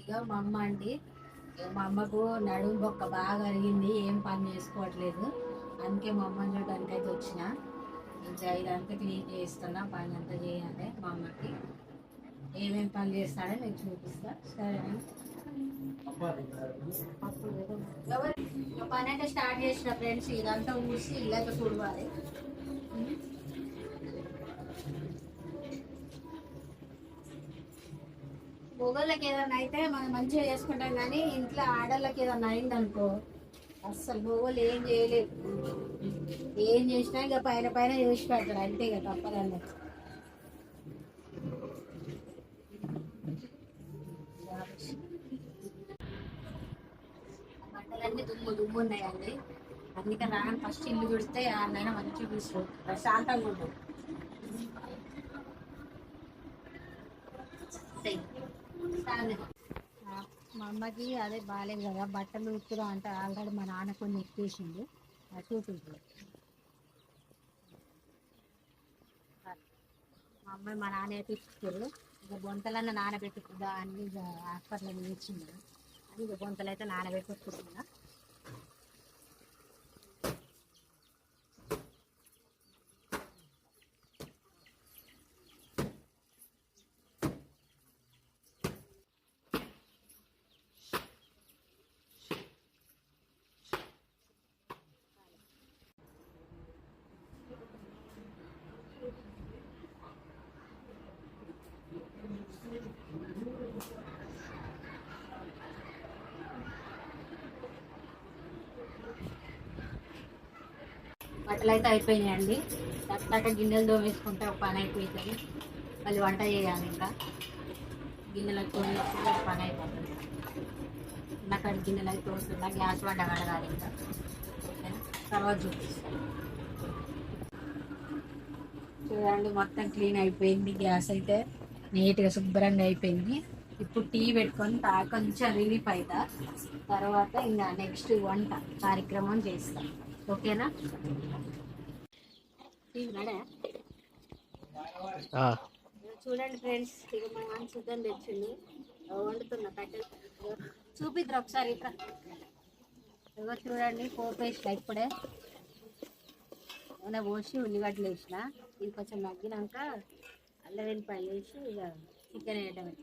ఇక మా అమ్మ అండి, ఇక మా అమ్మకు నడుము బొక్క బాగా అరిగింది, ఏం పని చేసుకోవట్లేదు. అందుకే మా అమ్మని చూడడానికి అయితే వచ్చిన. ఇంకా ఇదంతా క్లీన్ చేస్తున్నా, పని అంతా చేయాలి. మా అమ్మకి ఏమేమి పని చేస్తాడో నేను చూపిస్తా, సరేనా? పని అయితే స్టార్ట్ చేసిన ఫ్రెండ్స్. ఇదంతా ఊసి ఇల్లంతా చూడాలి. మొగోళ్ళకి ఏదైనా అయితే మనం మంచిగా చేసుకుంటాం, కానీ ఇంట్లో ఆడళ్ళకి ఏదైనా అయిందనుకో అస్సలు మొగోళ్ళు ఏం చేయలేదు. ఏం చేసినా ఇక పైన పైన చేసి పెడతారు, అంతే ఇక తప్పదన్న. బట్టలన్నీ దుమ్ము దుమ్ము ఉన్నాయండి. అందుకే రాగానే ఫస్ట్ ఇల్లు చుడితే అన్నైనా మంచిగా చూసుకో, ప్రశాంతంగా ఉంటుంది. మా అమ్మకి అదే బాగాలేదు కదా, బట్టలు ఉతుకుదా అంటే ఆల్రెడీ మా నాన్న కొన్ని ఎక్కేసింది. చూపించు. మా అమ్మాయి మా నాన్న ఎక్కించారు. ఇక బొంతలన్న నానబెట్టుకుందా అని ఇక హాస్పిటల్ ఇచ్చింది. అది ఇక బొంతలు అయితే నానబెట్టుకుంటున్నా. బట్టలు అయితే అయిపోయినాయండి. టక్ గిన్నెలు దోమేసుకుంటే ఒక పని అయిపోతుంది. మళ్ళీ వంట చేయాలి. ఇంకా గిన్నెలకు తోమేసుకుంటే ఒక పని అయిపోతుంది. అక్కడ గిన్నెలు అయితే తోస్తున్నా, గ్యాస్ వంట కడగాలి. ఇంకా ఓకేనా, తర్వాత చూపిస్తాను. చూడండి, మొత్తం క్లీన్ అయిపోయింది. గ్యాస్ అయితే నీట్గా శుభ్రంగా అయిపోయింది. ఇప్పుడు టీ పెట్టుకొని కొంచెం రిలీఫ్ అవుతా. తర్వాత ఇంకా నెక్స్ట్ వంట కార్యక్రమం చేస్తాం. ఓకేనా? చూడండి ఫ్రెండ్స్, ఇక మా నాన్న చూద్దాం తెచ్చింది. వండుతున్నా కట్టెలు. చూపిద్దాం ఒకసారి ఇట్లా. ఎవరు చూడండి, పోపు వేసిన ఇప్పుడే ఏమైనా పోసి ఉల్లిగడ్డలు వేసిన. ఇది కొంచెం మగ్గినాక అల్లం వెల్లిపాయలు వేసి ఇక చికెన్ వేయటమే.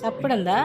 సప్పుడు ఉందా?